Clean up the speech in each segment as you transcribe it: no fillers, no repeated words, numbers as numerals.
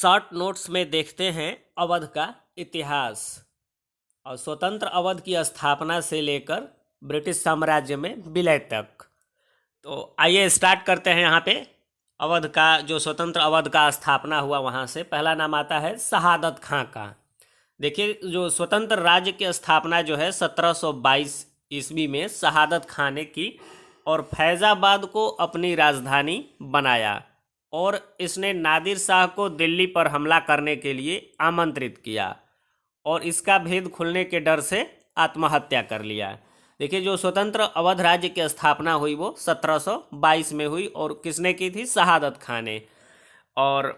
Short notes में देखते हैं अवध का इतिहास और स्वतंत्र अवध की स्थापना से लेकर ब्रिटिश साम्राज्य में विलय तक। तो आइए स्टार्ट करते हैं। यहाँ पे अवध का जो स्वतंत्र अवध का स्थापना हुआ वहाँ से पहला नाम आता है शहादत खां का। देखिए, जो स्वतंत्र राज्य की स्थापना जो है 1722 ईस्वी में शहादत खां ने की और फैज़ाबाद को अपनी राजधानी बनाया और इसने नादिर शाह को दिल्ली पर हमला करने के लिए आमंत्रित किया और इसका भेद खुलने के डर से आत्महत्या कर लिया। देखिए, जो स्वतंत्र अवध राज्य की स्थापना हुई वो 1722 में हुई और किसने की थी? शहादत खां ने। और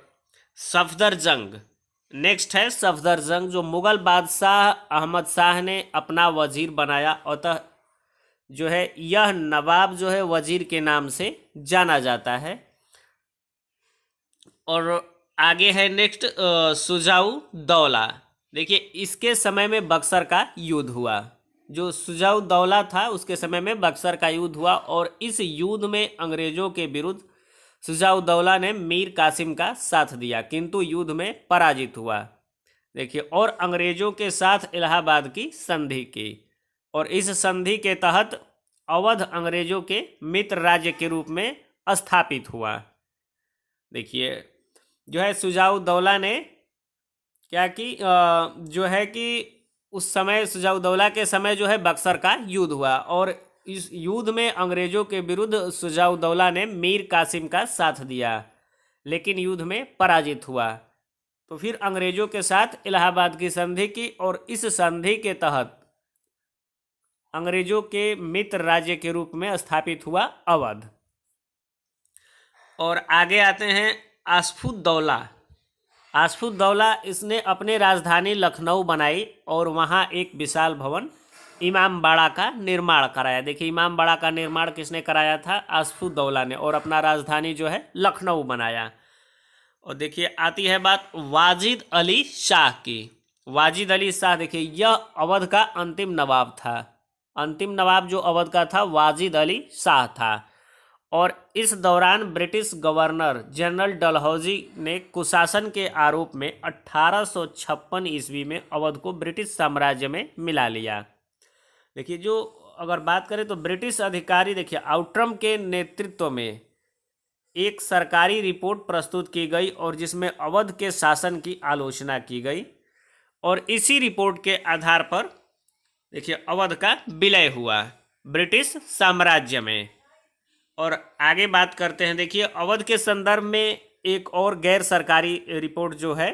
सफदरजंग नेक्स्ट है। सफदरजंग जो मुगल बादशाह अहमद शाह ने अपना वजीर बनाया, अतः जो है यह नवाब जो है वजीर के नाम से जाना जाता है। और आगे है नेक्स्ट सुजाऊ दौला। देखिए, इसके समय में बक्सर का युद्ध हुआ। जो सुजाऊ दौला था उसके समय में बक्सर का युद्ध हुआ और इस युद्ध में अंग्रेजों के विरुद्ध सुजाऊ दौला ने मीर कासिम का साथ दिया, किंतु युद्ध में पराजित हुआ। देखिए, और अंग्रेजों के साथ इलाहाबाद की संधि की और इस संधि के तहत अवध अंग्रेजों के मित्र राज्य के रूप में स्थापित हुआ। देखिए, जो है सुजाऊ दौला ने क्या की, जो है कि उस समय सुजाऊ दौला के समय जो है बक्सर का युद्ध हुआ और इस युद्ध में अंग्रेजों के विरुद्ध सुजाऊ दौला ने मीर कासिम का साथ दिया, लेकिन युद्ध में पराजित हुआ। तो फिर अंग्रेजों के साथ इलाहाबाद की संधि की और इस संधि के तहत अंग्रेजों के मित्र राज्य के रूप में स्थापित हुआ अवध। और आगे आते हैं आसफुद दौला। आसफुद दौला इसने अपने राजधानी लखनऊ बनाई और वहाँ एक विशाल भवन इमाम बाड़ा का निर्माण कराया। देखिए, इमाम बाड़ा का निर्माण किसने कराया था? आसफुद दौला ने, और अपना राजधानी जो है लखनऊ बनाया। और देखिए, आती है बात वाजिद अली शाह की। वाजिद अली शाह, देखिए यह अवध का अंतिम नवाब था। अंतिम नवाब जो अवध का था वाजिद अली शाह था। और इस दौरान ब्रिटिश गवर्नर जनरल डलहौजी ने कुशासन के आरोप में 1856 ईस्वी में अवध को ब्रिटिश साम्राज्य में मिला लिया। देखिए, जो अगर बात करें तो ब्रिटिश अधिकारी, देखिए आउट्रम के नेतृत्व में एक सरकारी रिपोर्ट प्रस्तुत की गई और जिसमें अवध के शासन की आलोचना की गई और इसी रिपोर्ट के आधार पर देखिए अवध का विलय हुआ ब्रिटिश साम्राज्य में। और आगे बात करते हैं। देखिए, अवध के संदर्भ में एक और गैर सरकारी रिपोर्ट जो है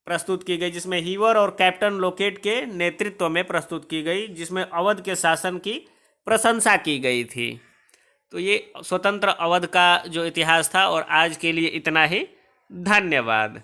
प्रस्तुत की गई, जिसमें हीवर और कैप्टन लोकेट के नेतृत्व में प्रस्तुत की गई, जिसमें अवध के शासन की प्रशंसा की गई थी। तो ये स्वतंत्र अवध का जो इतिहास था और आज के लिए इतना ही। धन्यवाद।